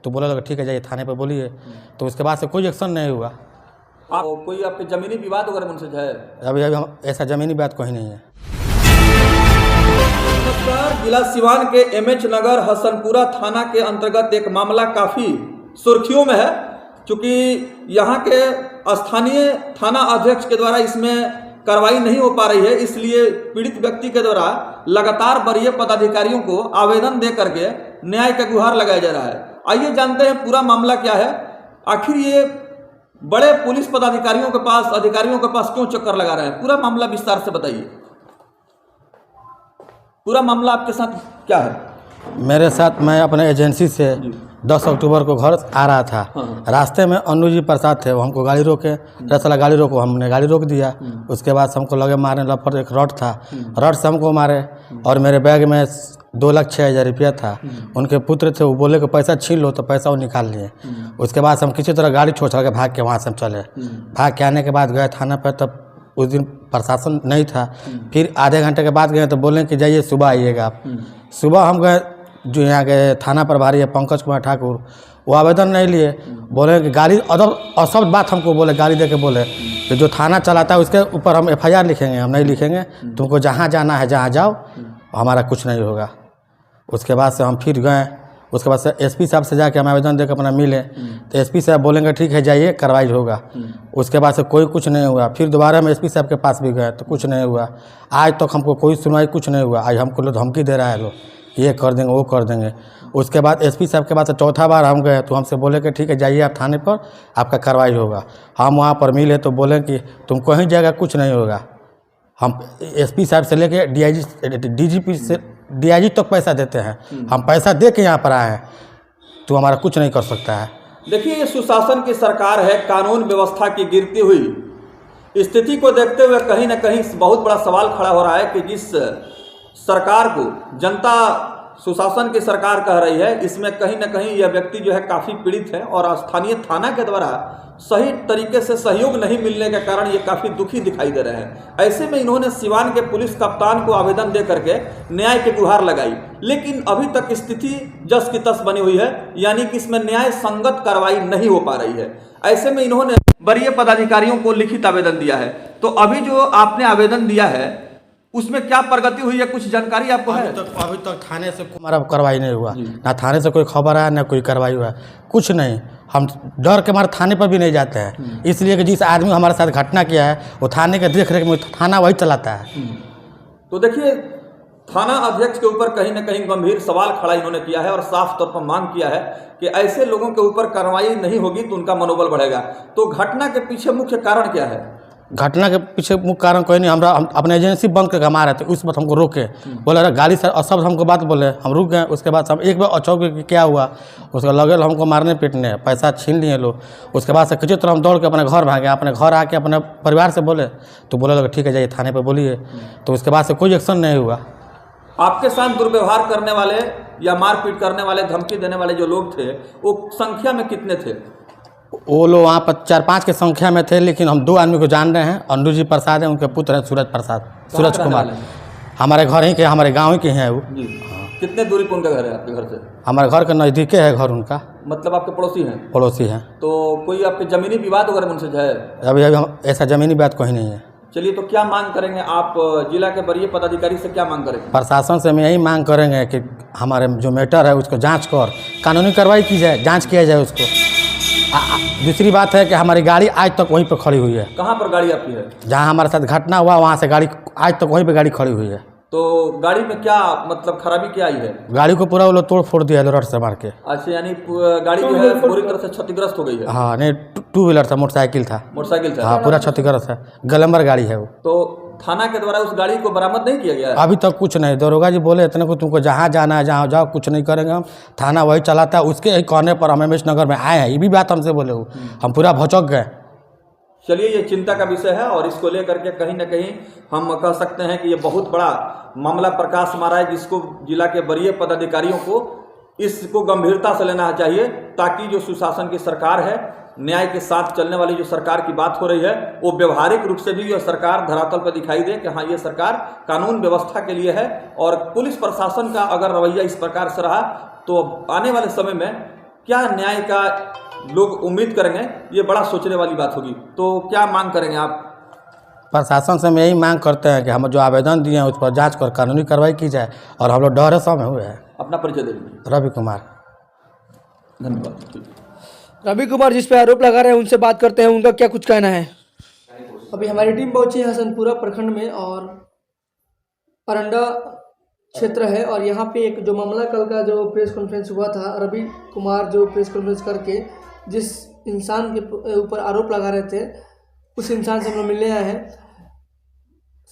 तो बोला लगा ठीक है जाइए थाने पर बोलिए। तो उसके बाद से कोई एक्शन नहीं हुआ। आप कोई आपके ज़मीनी विवाद वगैरह उनसे है? अभी ऐसा ज़मीनी बात कोई नहीं है। नमस्कार, जिला सिवान के एमएच नगर हसनपुरा थाना के अंतर्गत एक मामला काफ़ी सुर्खियों में है, क्योंकि यहाँ के स्थानीय थाना अध्यक्ष के द्वारा इसमें कार्रवाई नहीं हो पा रही है। इसलिए पीड़ित व्यक्ति के द्वारा लगातार वरीय पदाधिकारियों को आवेदन दे करके न्याय का गुहार लगाया जा रहा है। आइए जानते हैं पूरा मामला क्या है, आखिर ये बड़े पुलिस पदाधिकारियों के पास, अधिकारियों के पास क्यों चक्कर लगा रहे हैं। पूरा मामला विस्तार से बताइए। पूरा मामला आपके साथ क्या है? मेरे साथ, मैं अपने एजेंसी से 10 अक्टूबर को घर आ रहा था। रास्ते में अन्नू जी प्रसाद थे, वो हमको गाड़ी रोके, दरअसल गाड़ी रोको, हमने गाड़ी रोक दिया। उसके बाद हमको लगे मारने, लफड़ एक रॉड था, रॉड से हमको मारे और मेरे बैग में 2,06,000 रुपया था। उनके पुत्र थे, वो बोले कि पैसा छीन लो, तो पैसा वो निकाल लिए। उसके बाद हम किसी तरह गाड़ी छोड़ के भाग के वहाँ से हम चले। भाग के आने के बाद गए थाना पर, तब उस दिन प्रशासन नहीं था। फिर आधे घंटे के बाद गए तो बोले कि जाइए सुबह आइएगा आप। सुबह हम गए, जो यहाँ के थाना प्रभारी है पंकज कुमार ठाकुर, वो आवेदन नहीं लिए। बोले कि गाड़ी और सब बात हमको बोले, गाड़ी दे के बोले कि जो थाना चलाता है उसके ऊपर हम FIR लिखेंगे, हम नहीं लिखेंगे, तुमको जहाँ जाना है जहाँ जाओ, हमारा कुछ नहीं होगा। उसके बाद से हम फिर गए। उसके बाद से SP साहब से जाके हम आवेदन देकर अपना मिले, तो SP साहब बोलेंगे ठीक है जाइए कार्रवाई होगा। उसके बाद से कोई कुछ नहीं हुआ। फिर दोबारा हम SP साहब के पास भी गए तो कुछ नहीं हुआ। आज तक हमको कोई सुनवाई कुछ नहीं हुआ। आज हमको लोग धमकी दे रहा है, लोग ये कर देंगे वो कर देंगे। उसके बाद SP साहब के बाद से चौथा बार हम गए तो हमसे बोले कि ठीक है जाइए आप थाने पर, आपका कार्रवाई होगा। हम वहाँ पर मिले तो बोले कि तुम कहीं जाएगा कुछ नहीं होगा। हम SP साहब से लेके DGP से DIG तक पैसा देते हैं, हम पैसा दे के यहाँ पर आए हैं, तो हमारा कुछ नहीं कर सकता है। देखिए, ये सुशासन की सरकार है, कानून व्यवस्था की गिरती हुई स्थिति को देखते हुए कहीं ना कहीं बहुत बड़ा सवाल खड़ा हो रहा है कि जिस सरकार को जनता सुशासन की सरकार कह रही है, इसमें कहीं ना कहीं यह व्यक्ति जो है काफ़ी पीड़ित है और स्थानीय थाना के द्वारा सही तरीके से सहयोग नहीं मिलने के कारण ये काफ़ी दुखी दिखाई दे रहे हैं। ऐसे में इन्होंने सिवान के पुलिस कप्तान को आवेदन दे करके न्याय की गुहार लगाई, लेकिन अभी तक स्थिति जस की तस बनी हुई है, यानी कि इसमें न्याय संगत कार्रवाई नहीं हो पा रही है। ऐसे में इन्होंने वरीय पदाधिकारियों को लिखित आवेदन दिया है। तो अभी जो आपने आवेदन दिया है उसमें क्या प्रगति हुई है, कुछ जानकारी आपको है? अभी तक थाने से हमारा कार्रवाई नहीं हुआ, ना थाने से कोई खबर आया, ना कोई कार्रवाई हुआ, कुछ नहीं। हम डर के हमारे थाने पर भी नहीं जाते हैं, इसलिए कि जिस आदमी हमारे साथ घटना किया है वो थाने के देख रेख में थाना वही चलाता है। तो देखिए, थाना अध्यक्ष के ऊपर कहीं ना कहीं गंभीर सवाल खड़ा इन्होंने किया है और साफ तौर पर मांग किया है कि ऐसे लोगों के ऊपर कार्रवाई नहीं होगी तो उनका मनोबल बढ़ेगा। तो घटना के पीछे मुख्य कारण क्या है? घटना के पीछे मुख्य कारण कोई नहीं, हम अपने एजेंसी बंद करके हमारे थे, उस वक्त हमको रोके, बोले अरे गाड़ी सर, और सब हमको बात बोले, हम रुक गए। उसके बाद हम एक बार अचौक क्या हुआ, उसके लगे हमको मारने पीटने, पैसा छीन लिए लोग। उसके बाद से किसी तरह हम दौड़ के अपने घर भागे। अपने घर आके अपने परिवार से बोले तो बोले लगे ठीक है जाइए थाने पर बोलिए। तो उसके बाद से कोई एक्शन नहीं हुआ। आपके साथ दुर्व्यवहार करने वाले या मारपीट करने वाले, धमकी देने वाले जो लोग थे, वो संख्या में कितने थे? वो लोग वहाँ पर 4-5 की संख्या में थे, लेकिन हम 2 आदमी को जान रहे हैं। अन्नू जी प्रसाद हैं, उनके पुत्र हैं सूरज कुमार, हमारे घर ही के, हमारे गाँव ही के हैं वो। कितने दूरी पर उनका घर है आपके घर से? हमारे घर के नज़दीके है घर उनका। मतलब आपके पड़ोसी हैं? पड़ोसी हैं। तो कोई आपके ज़मीनी विवाद वगैरह उनसे है? अभी ऐसा ज़मीनी बात कोई नहीं है। चलिए, तो क्या मांग करेंगे आप? जिला के वरीय पदाधिकारी से क्या मांग करेंगे? प्रशासन से हम यही मांग करेंगे कि हमारे जो मैटर है उसको जांच कर कानूनी कार्रवाई की जाए, जांच किया जाए उसको। दूसरी बात है कि हमारी गाड़ी आज तक वहीं पर खड़ी हुई है। कहाँ पर गाड़ी आपकी है? जहाँ हमारे साथ घटना हुआ वहाँ से गाड़ी आज तक वहीं पर गाड़ी खड़ी हुई है। तो गाड़ी में क्या मतलब खराबी क्या आई है? गाड़ी को पूरा वो लोग तोड़ फोड़ दिया है रॉड से मार के। अच्छा, यानी गाड़ी जो है पूरी तरह से क्षतिग्रस्त हो गई है? हाँ, नहीं, 2 व्हीलर था, मोटरसाइकिल था। मोटरसाइकिल था? हाँ, पूरा क्षतिग्रस्त है, ग्लैमर गाड़ी है वो। तो थाना के द्वारा उस गाड़ी को बरामद नहीं किया गया है? अभी तक कुछ नहीं। दरोगा जी बोले इतने को तुमको जहाँ जाना है जहाँ जाओ, कुछ नहीं करेंगे हम, थाना वही चलाता है। उसके ही कहने पर हम एमएच नगर में आए हैं, ये भी बात हमसे बोले वो, हम पूरा भौचक गए। चलिए, ये चिंता का विषय है और इसको लेकर के कहीं ना कहीं हम कह सकते हैं कि ये बहुत बड़ा मामला प्रकाश में आ रहा है, जिसको जिला के वरीय पदाधिकारियों को इसको गंभीरता से लेना चाहिए, ताकि जो सुशासन की सरकार है, न्याय के साथ चलने वाली जो सरकार की बात हो रही है, वो व्यवहारिक रूप से भी यह सरकार धरातल पर दिखाई दे कि हाँ, ये सरकार कानून व्यवस्था के लिए है। और पुलिस प्रशासन का अगर रवैया इस प्रकार से रहा तो आने वाले समय में क्या न्याय का लोग उम्मीद करेंगे, ये बड़ा सोचने वाली बात होगी। तो क्या मांग करेंगे आप? प्रशासन से हम यही मांग करते हैं कि हम जो आवेदन दिए हैं उस पर जांच कर कानूनी कार्रवाई की जाए, और हम लोग डरे सब में हुए हैं। अपना परिचय दे दीजिए। रवि कुमार। धन्यवाद। रवि कुमार जिस पे आरोप लगा रहे हैं उनसे बात करते हैं, उनका क्या कुछ कहना है। अभी हमारी टीम पहुंची है हसनपुरा प्रखंड में, और परंडा क्षेत्र है, और यहाँ पे एक जो मामला कल का जो प्रेस कॉन्फ्रेंस हुआ था, रवि कुमार जो प्रेस कॉन्फ्रेंस करके जिस इंसान के ऊपर आरोप लगा रहे थे, उस इंसान से हम लोग मिलने आए हैं।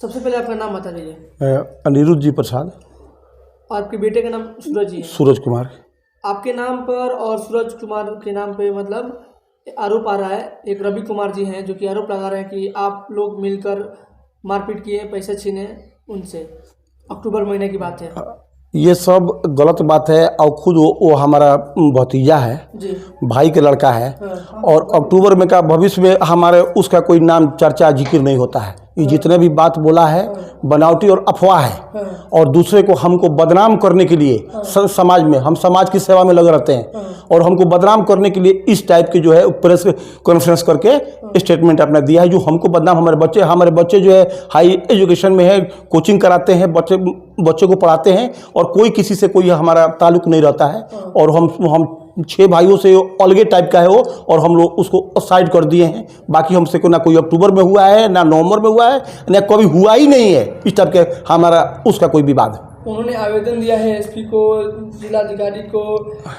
सबसे पहले आपका नाम बता दीजिए। अनिरुद्ध जी प्रसाद। और आपके बेटे का नाम सूरज जी है। सूरज कुमार। आपके नाम पर और सूरज कुमार के नाम पे मतलब आरोप आ रहा है। एक रवि कुमार जी हैं जो कि आरोप लगा रहे हैं कि आप लोग मिलकर मारपीट किए, पैसे छीने उनसे। अक्टूबर महीने की बात है। ये सब गलत बात है, और खुद वो हमारा भतीजा है जी। भाई के लड़का है। हाँ। और अक्टूबर में का भविष्य में हमारे उसका कोई नाम चर्चा जिक्र नहीं होता है। ये जितने भी बात बोला है बनावटी और अफवाह है, और दूसरे को हमको बदनाम करने के लिए समाज में, हम समाज की सेवा में लगे रहते हैं, और हमको बदनाम करने के लिए इस टाइप के जो है प्रेस कॉन्फ्रेंस करके स्टेटमेंट अपना दिया है, जो हमको बदनाम। हमारे बच्चे जो है हाई एजुकेशन में है, कोचिंग कराते हैं, बच्चे को पढ़ाते हैं, और कोई किसी से कोई हमारा ताल्लुक नहीं रहता है। और हम 6 भाइयों से अलगे टाइप का है वो, और हम लोग उसको साइड कर दिए हैं। बाकी हमसे को ना कोई अक्टूबर में हुआ है, ना नवंबर में हुआ है, ना कभी हुआ ही नहीं है इस टाइप के हमारा उसका कोई विवाद। उन्होंने आवेदन दिया है एसपी को, जिलाधिकारी को,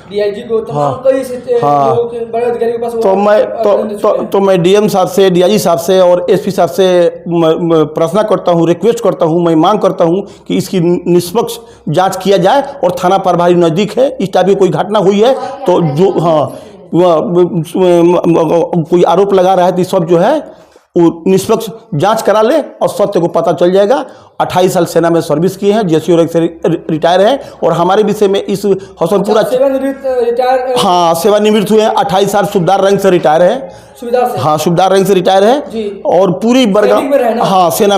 डीआईजी को, तमाम हाँ। कई से हाँ। लोगों के बड़े अधिकारी के पास तो मैं डीएम साहब से, डीआईजी साहब से और एसपी साहब से प्रार्थना करता हूँ, रिक्वेस्ट करता हूँ, मैं मांग करता हूँ कि इसकी निष्पक्ष जांच किया जाए। और थाना प्रभारी नज़दीक है, इस टाइप की कोई घटना हुई है तो जो कोई आरोप लगा रहा है तो सब जो है वो निष्पक्ष जांच करा ले, और सत्य को पता चल जाएगा। 28 साल सेना में सर्विस किए हैं, जेसीओ रैंक से रिटायर हैं, और हमारे विषय में इस हसनपुरा रिटायर, हाँ सेवानिवृत्त हुए हैं। 28 साल सूबेदार रैंक से रिटायर है। सुविधा से, हाँ सूबेदार रैंक से रिटायर है, और पूरी बरगाम, हाँ सेना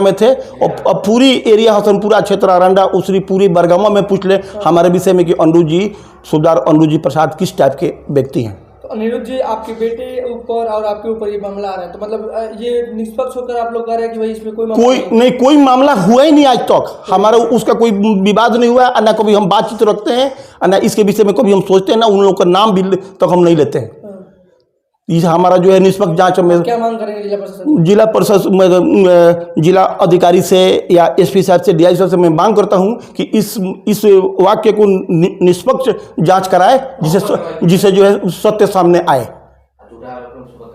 में थे। और पूरी एरिया हसनपुरा क्षेत्र, अरंडा, उसरी, पूरी बरगामा में पूछ ले हमारे विषय में कि अनिरुद्ध जी, सूबेदार अनिरुद्ध जी प्रसाद किस टाइप के व्यक्ति हैं। तो अनिरुद्ध जी आपके बेटे ऊपर और आपके ऊपर ये मामला आ रहा है, तो मतलब ये निष्पक्ष होकर आप लोग कह रहे हैं कि भाई इसमें कोई मामला मामला हुआ ही नहीं आज तक। हमारा उसका कोई विवाद नहीं हुआ, ना कभी हम बातचीत रखते हैं, ना इसके विषय में कभी हम सोचते हैं, ना उन लोगों का नाम भी तक हम नहीं लेते हैं। ये हमारा जो है निष्पक्ष जांच में क्या मांग करेंगे जिला परिषद, जिला अधिकारी से या एसपी साहब से, डीआई साहब से मैं मांग करता हूं कि इस वाक्य को निष्पक्ष जांच कराए, जिसे जो है सत्य सामने आए।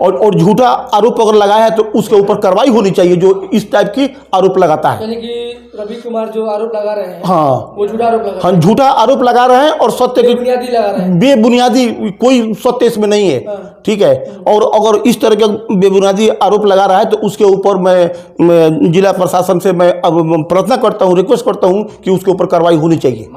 और झूठा आरोप अगर लगाया है तो उसके ऊपर कार्रवाई होनी चाहिए, जो इस टाइप की आरोप लगाता है। यानी कि रवि कुमार जो आरोप लगा रहे हैं, हाँ वो झूठा आरोप लगा, हाँ झूठा आरोप लगा रहे हैं, और सत्य की बेबुनियादी लगा रहे हैं, बेबुनियादी कोई सत्य इसमें नहीं है। ठीक है, और अगर इस तरह के बेबुनियादी आरोप लगा रहा है तो उसके ऊपर मैं जिला प्रशासन से मैं प्रार्थना करता हूँ, रिक्वेस्ट करता हूँ कि उसके ऊपर कार्रवाई होनी चाहिए।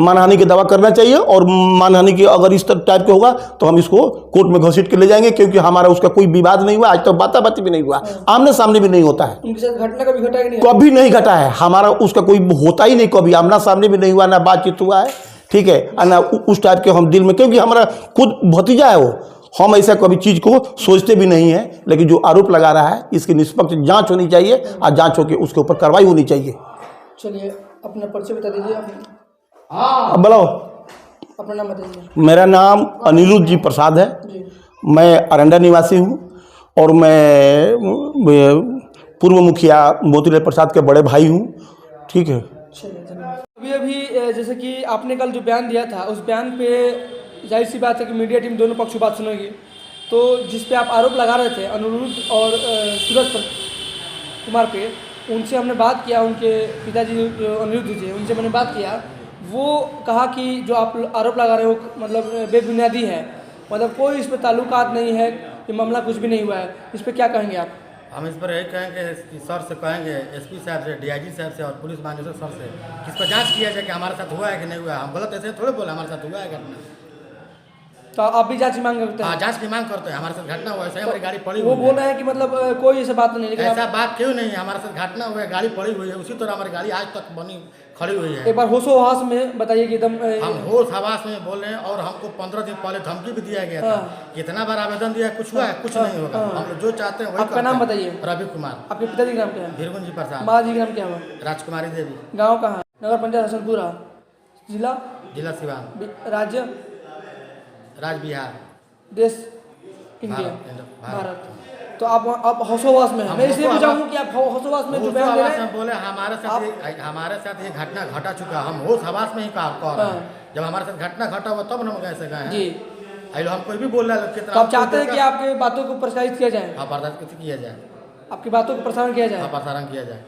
मानहानि का दावा करना चाहिए, और मानहानि की अगर इस टाइप के होगा तो हम इसको कोर्ट में घसीट के ले जाएंगे, क्योंकि हमारा उसका कोई विवाद नहीं हुआ, आज तक बाताबाती भी नहीं हुआ, आमने सामने भी नहीं होता है। उनके साथ घटना कभी घटा ही नहीं, कभी नहीं घटा है, हमारा उसका कोई होता ही नहीं, कभी आमना सामने भी नहीं हुआ, ना बातचीत हुआ है। ठीक है, ना उस टाइप के हम दिल में, क्योंकि हमारा खुद भतीजा है वो, हम ऐसा कभी चीज़ को सोचते भी नहीं है। लेकिन जो आरोप लगा रहा है इसकी निष्पक्ष जांच होनी चाहिए, और जांच होकर उसके ऊपर कार्रवाई होनी चाहिए। चलिए अपना परिचय बता दीजिए आप। अब बोलो, अपना नाम बता दीजिए। मेरा नाम अनिरुद्ध जी प्रसाद है, मैं अरंडा निवासी हूँ, और मैं पूर्व मुखिया मोतीलाल प्रसाद के बड़े भाई हूँ। ठीक है। अभी जैसे कि आपने कल जो बयान दिया था, उस बयान पे जाहिर सी बात है कि मीडिया टीम दोनों पक्ष की बात सुनेगी। तो जिस पे आप आरोप लगा रहे थे अनिरुद्ध और सूरज कुमार पे, उनसे हमने बात किया, उनके पिताजी अनिरुद्ध जी, उनसे मैंने बात किया। वो कहा कि जो आप आरोप लगा रहे हो मतलब बेबुनियादी है, मतलब कोई इस पर ताल्लुकात नहीं है, ये मामला कुछ भी नहीं हुआ है। इस पर क्या कहेंगे आप? हम इस पर यही कहेंगे कि सर से कहेंगे, एसपी साहब से, डीआईजी साहब से और पुलिस महानिदेशक सर से, कि इस पर जांच किया जाए कि हमारे साथ हुआ है कि नहीं हुआ है। हम गलत ऐसे थोड़े बोले हमारे साथ हुआ है घटना। तो आप भी जांच की मांग करते हैं? हाँ, जांच की मांग करते हैं। हमारे साथ घटना हुआ है, सही हमारी गाड़ी पड़ी वो बोल रहे हैं कि मतलब कोई ऐसा बात नहीं, लेकिन ऐसा बात क्यों नहीं है, हमारे साथ घटना हुआ है, गाड़ी पड़ी हुई है, उसी तरह हमारी गाड़ी आज तक बनी खड़ी हुई है। एक बार होशो हवास में बताइए कि एकदम हम होश हवास में बोल रहे हैं और हमको 15 दिन पहले धमकी भी दिया गया था। कितना बार आवेदन दिया, कुछ हुआ है? कुछ नहीं होगा। हम लोग जो चाहते हैं वही आपका नाम करते हैं। बताइए। रवि कुमार। आपके पिताजी का नाम क्या है? भीरगुन जी प्रसाद। माँ जी का नाम क्या हुआ? राजकुमारी देवी। गाँव कहाँ? नगर पंचायत हसनपुरा। जिला? जिला सिवान। राज्य? राज्य बिहार। देश? इंडिया? भारत। भारत। तो आप होशोवास में हैं। मैं इसलिए पूछा हूँ कि आप होशोवास में जो बयान दे रहे हैं। बोले हमारे साथ ये घटना घटा चुका, हम होश हवास में ही कह रहे हैं। जब हमारे साथ घटना घटा हुआ तब हम कैसे गए हैं? जी। हम कोई भी बोल रहा है कितना। तो आप चाहते हैं कि आपके बातों को प्रसारित किया जाए? हाँ, प्रसारित किया जाए। आपकी बातों को प्रसारण किया जाए? हाँ, प्रसारण किया जाए।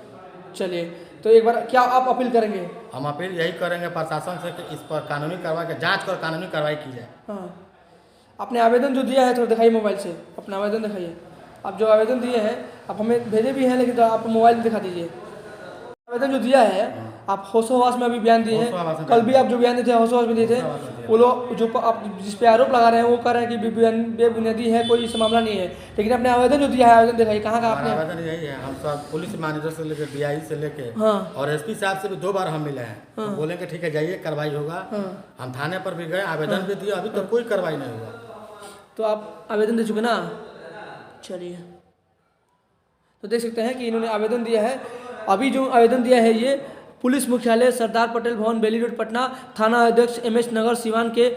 चलिए, तो एक बार क्या आप अपील करेंगे? हम अपील यही करेंगे प्रशासन से कि इस पर कानूनी कार्रवाई की जांच कर कानूनी कार्रवाई की जाए। हाँ, आपने आवेदन जो दिया है थोड़ा दिखाइए मोबाइल से, अपना आवेदन दिखाइए। आप जो आवेदन दिए हैं आप हमें भेजे भी हैं, लेकिन तो आप मोबाइल में दिखा दीजिए। आवेदन जो दिया है आप होशोवास में अभी बयान दिए हैं, कल भी आप जो बयान दिए थे होशोवास में दिए थे। वो लोग जो आप जिस पे आरोप लगा रहे हैं वो कह रहे हैं कि बेबुनियादी है, कोई इस मामला नहीं है। लेकिन आपने आवेदन जो दिया है, आवेदन दिखाइए कहाँ का आपने? आवेदन यही है, हम सब पुलिस मैनेजर से लेकर DI से लेके और SP साहब से भी 2 बार हम मिले हैं। तो बोलेंगे ठीक है जाइए, कार्रवाई होगा। हम थाने पर भी गए, आवेदन भी दिया, अभी तो कोई कार्रवाई नहीं हुआ। तो आप आवेदन दे चुके ना? चलिए, तो देख सकते हैं कि इन्होंने आवेदन दिया है। अभी जो आवेदन दिया है ये पुलिस मुख्यालय सरदार पटेल भवन, बेली रोड, पटना, थाना अध्यक्ष MS नगर सिवान के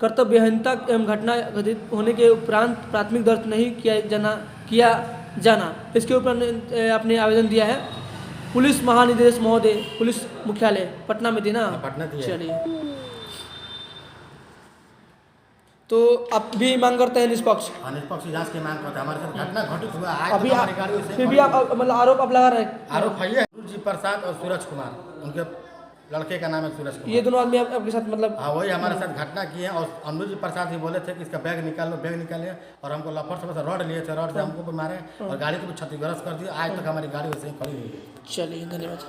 कर्तव्यहीनता एवं घटना घटित होने के उपरांत प्राथमिक दर्ज नहीं किया जाना इसके ऊपर आपने आवेदन दिया है। पुलिस महानिदेश महोदय, पुलिस मुख्यालय पटना में देना? पटना दिया। चलिए, तो आप भी मांग करते हैं निष्पक्ष? निष्पक्ष जांच की मांग करते हैं। हमारे साथ घटना घटित हुआ आज अभी तो हमारी गाड़ी से फिर भी आप मतलब आरोप आप लगा रहे हैं? आरोप है जी प्रसाद और सूरज कुमार, उनके लड़के का नाम है सूरज कुमार। ये दोनों आदमी आपके साथ मतलब? हाँ, वही हमारे साथ घटना की है। और अनुज जी प्रसाद ही बोले थे कि इसका बैग निकाल लो, बैग निकाले और हमको लफड़ से रॉड लिए थे, रॉड से हमको भी मारे और गाड़ी को भी क्षतिग्रस्त कर दिया। आज तक हमारी गाड़ी वैसे ही खड़ी हुई है। चलिए, धन्यवाद।